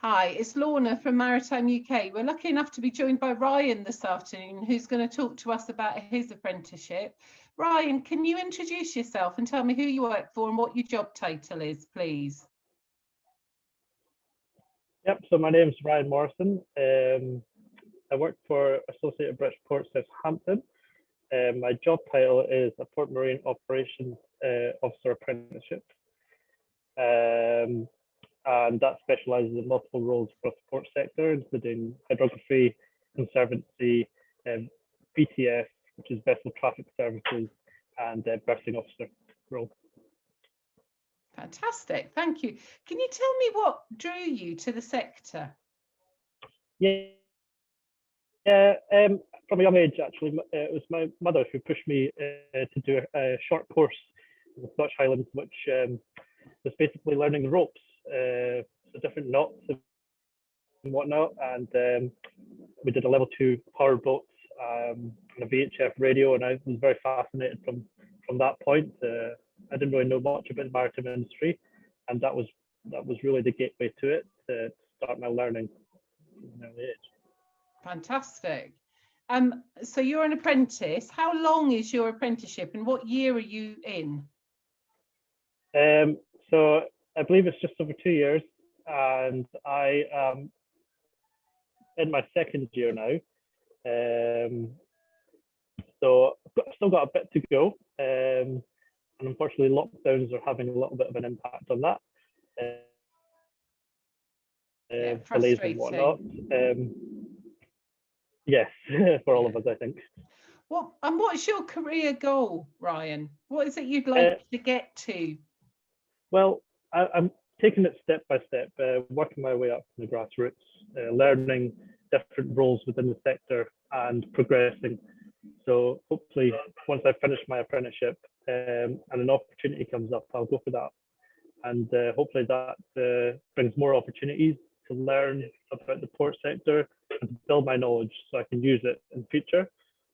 Hi, it's Lorna from Maritime UK. We're lucky enough to be joined by Ryan this afternoon, who's going to talk to us about his apprenticeship. Ryan, can you introduce yourself and tell me who you work for and what your job title is, please? Yep, so my name's Ryan Morrison. I work for Associated British Ports Southampton. My job title is a Port Marine Operations Officer Apprenticeship. And that specialises in multiple roles across the port sector, including hydrography, conservancy, VTS, which is Vessel Traffic Services, and berthing officer role. Fantastic, thank you. Can you tell me what drew you to the sector? Yeah, from a young age, actually, it was my mother who pushed me to do a short course in the Scottish Highlands, which was basically learning the ropes, the different knots and whatnot. And we did a level 2 power boat and a VHF radio, and I was very fascinated from that point. I didn't really know much about the maritime industry, and that was really the gateway to it, to start my learning from an early age. Fantastic. So you're an apprentice. How long is your apprenticeship and what year are you in? So I believe it's just over 2 years, and I am in my second year now. So I've still got a bit to go, and unfortunately lockdowns are having a little bit of an impact on that. Delays and whatnot. Yes, for all of us, I think. What's your career goal, Ryan? What is it you'd like to get to? Well, I'm taking it step by step, working my way up from the grassroots, learning different roles within the sector and progressing. So hopefully, once I finish my apprenticeship and an opportunity comes up, I'll go for that. And hopefully that brings more opportunities to learn about the port sector and to build my knowledge so I can use it in future.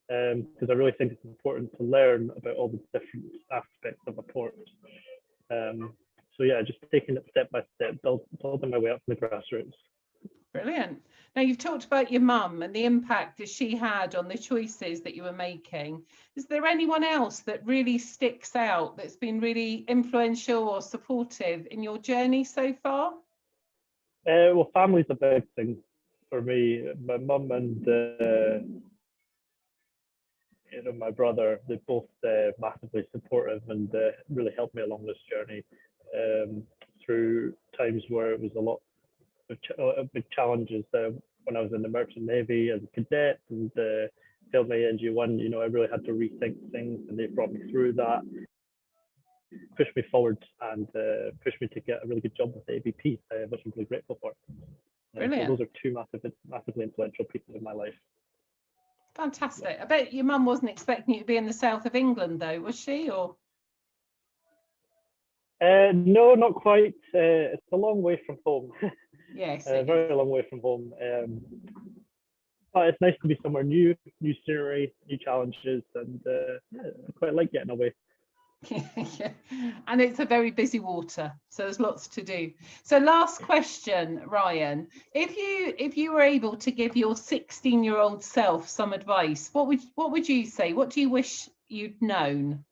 Because I really think it's important to learn about all the different aspects of a port. So yeah, just taking it step by step, building my way up from the grassroots. Brilliant. Now you've talked about your mum and the impact that she had on the choices that you were making. Is there anyone else that really sticks out that's been really influential or supportive in your journey so far? Well, family's a big thing for me. My mum and my brother, they're both massively supportive and really helped me along this journey through times where it was a lot of big challenges. When I was in the Merchant Navy as a cadet and failed my NG1, I really had to rethink things, and they brought me through that, pushed me forward, and pushed me to get a really good job with the ABP, which I'm really grateful for. Brilliant. So those are two massively influential people in my life. Fantastic. I bet your mum wasn't expecting you to be in the south of England, though, was she? Or no, not quite. It's a long way from home. Yes, a very long way from home. But it's nice to be somewhere new scenery, new challenges, and I quite like getting away. Yeah. And it's a very busy water, so there's lots to do. So last question, Ryan, if you were able to give your 16-year-old self some advice, what would you say? What do you wish you'd known?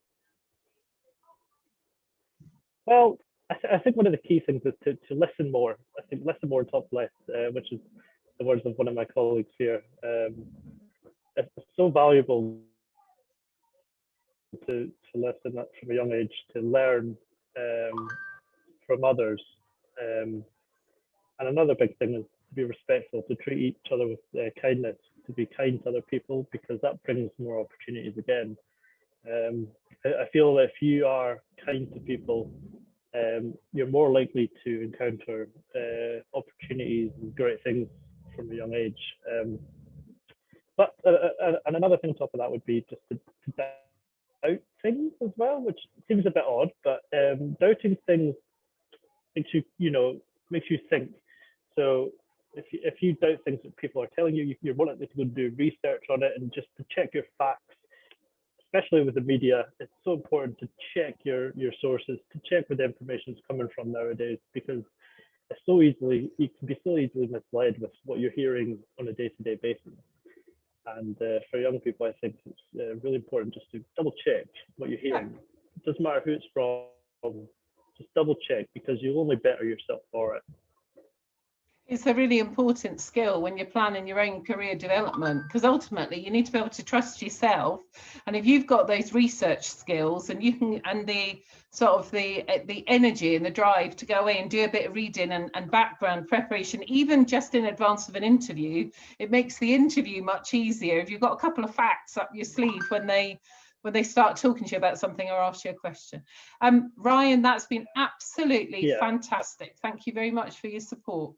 Well, I think one of the key things is to listen more. I think listen more and talk less, which is the words of one of my colleagues here. It's so valuable to listen from a young age, to learn from others. And another big thing is to be respectful, to treat each other with kindness, to be kind to other people, because that brings more opportunities again. I feel that if you are kind to people, you're more likely to encounter opportunities and great things from a young age. But another thing on top of that would be just to doubt things as well, which seems a bit odd, but doubting things makes you think. So if you doubt things that people are telling you, you're more likely to go and do research on it and just to check your facts. Especially with the media, it's so important to check your sources, to check where the information is coming from nowadays, because it's so easily, you can be so easily misled with what you're hearing on a day-to-day basis. And for young people, I think it's really important just to double check what you're hearing. It doesn't matter who it's from, just double check, because you'll only better yourself for it. It's a really important skill when you're planning your own career development, because ultimately you need to be able to trust yourself. And if you've got those research skills and you can, and the sort of the energy and the drive to go away and do a bit of reading and background preparation, even just in advance of an interview, it makes the interview much easier if you've got a couple of facts up your sleeve when they start talking to you about something or ask you a question. Ryan, that's been absolutely fantastic. Thank you very much for your support.